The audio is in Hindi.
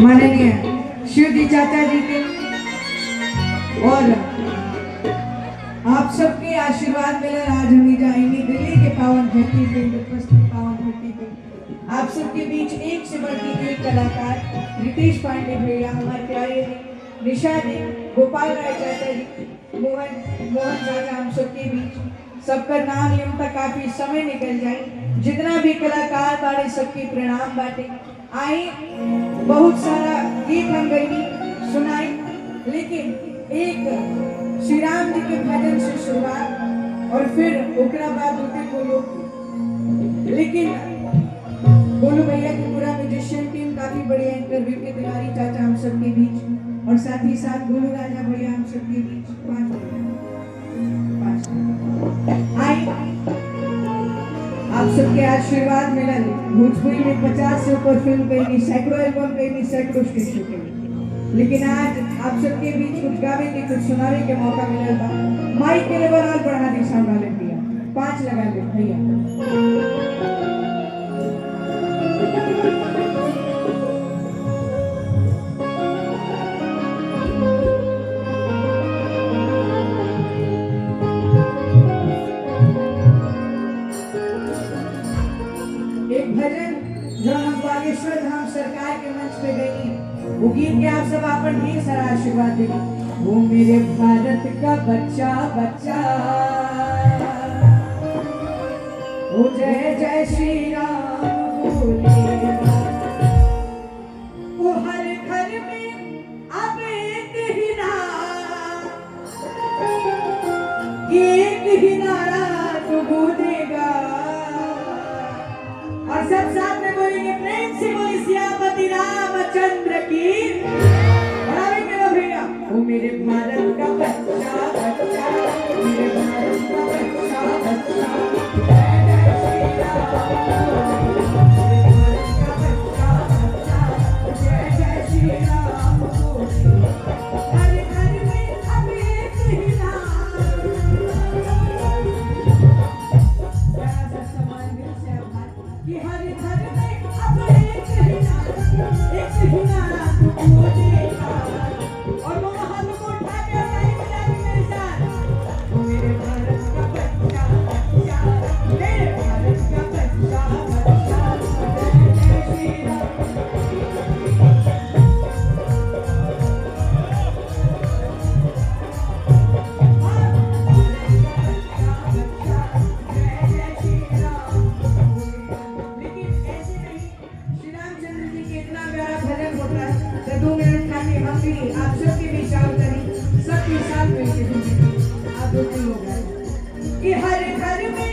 माननीय शिव जी चाचा जी के और आप सबके आशीर्वाद मिले आज हम जाएंगे दिल्ली के पावन धरती पे, इंद्रप्रस्थ पावन धरती पे। आप सबके बीच एक से बढ़ के एक कलाकार रितेश पांडे भैया, हमारे प्यारे निशा जी, गोपाल राय चाचा जी, मोहन चाचा, हम सबके बीच सबका नाम लेने तक काफी समय निकल जाए। जितना भी कलाकार बारे सबके प्रणाम बाटे। आई बहुत सारा गीत हम गई सुनाई, लेकिन एक श्री राम जी के भजन से शुरुआत और फिर ओकरा बाद होते बोलो। लेकिन बोलू भैया की पूरा म्यूजिशियन टीम काफी बढ़िया, इंटरव्यू के तिवारी चाचा हम सबके बीच और साथ ही साथ गोलू राजा भैया हम सबके बीच। आई आप सबके आशीर्वाद मिला। भोजपुरी में 50 से ऊपर फिल्म कहीं, सैकड़ों एल्बम कहीं, सैकड़ों स्टेज शो कहीं, लेकिन आज आप सबके बीच कुछ गावे के, कुछ सुनावे के मौका मिला था। माइक के लेवल और बढ़ा दी साउंड वाले भैया, 5 लगा दे भैया। एक भजन जो हम बागेश्वर धाम सरकार के मंच पे गई, वो गीत के आप सब आपन ढेर सारा आशीर्वाद देंगे। वो मेरे भारत का बच्चा बच्चा, ओ जय जय श्री राम बोले। वो हर घर में अब एक ही नारा, एक ही नारा तो गूंजेगा। और सब साथ में बोलेंगे, प्रेम से बोले सियापति रामचंद्र की। भैया वो मेरे भारत का बच्चा बच्चा, मेरे भारत का बच्चा बच्चा, जय जय श्री राम। जय जय श्री राम। हर घर में अब एक ही नाम। प्यारा सा सम्मान दिल से आभार कि हर घर में अब एक ही नाम, एक ही नारा तू बोलेगा। और वो हाथ को उठा के नहीं मिलाएंगे मेरे साथ। वो मेरे भारत का बच्चा बच्चा, मेरे भारत का बच्चा बच्चा, जय जय श्री राम। आप सबके बीच सबके साथ मिलकर आप 2-3 लोग कि हर घर में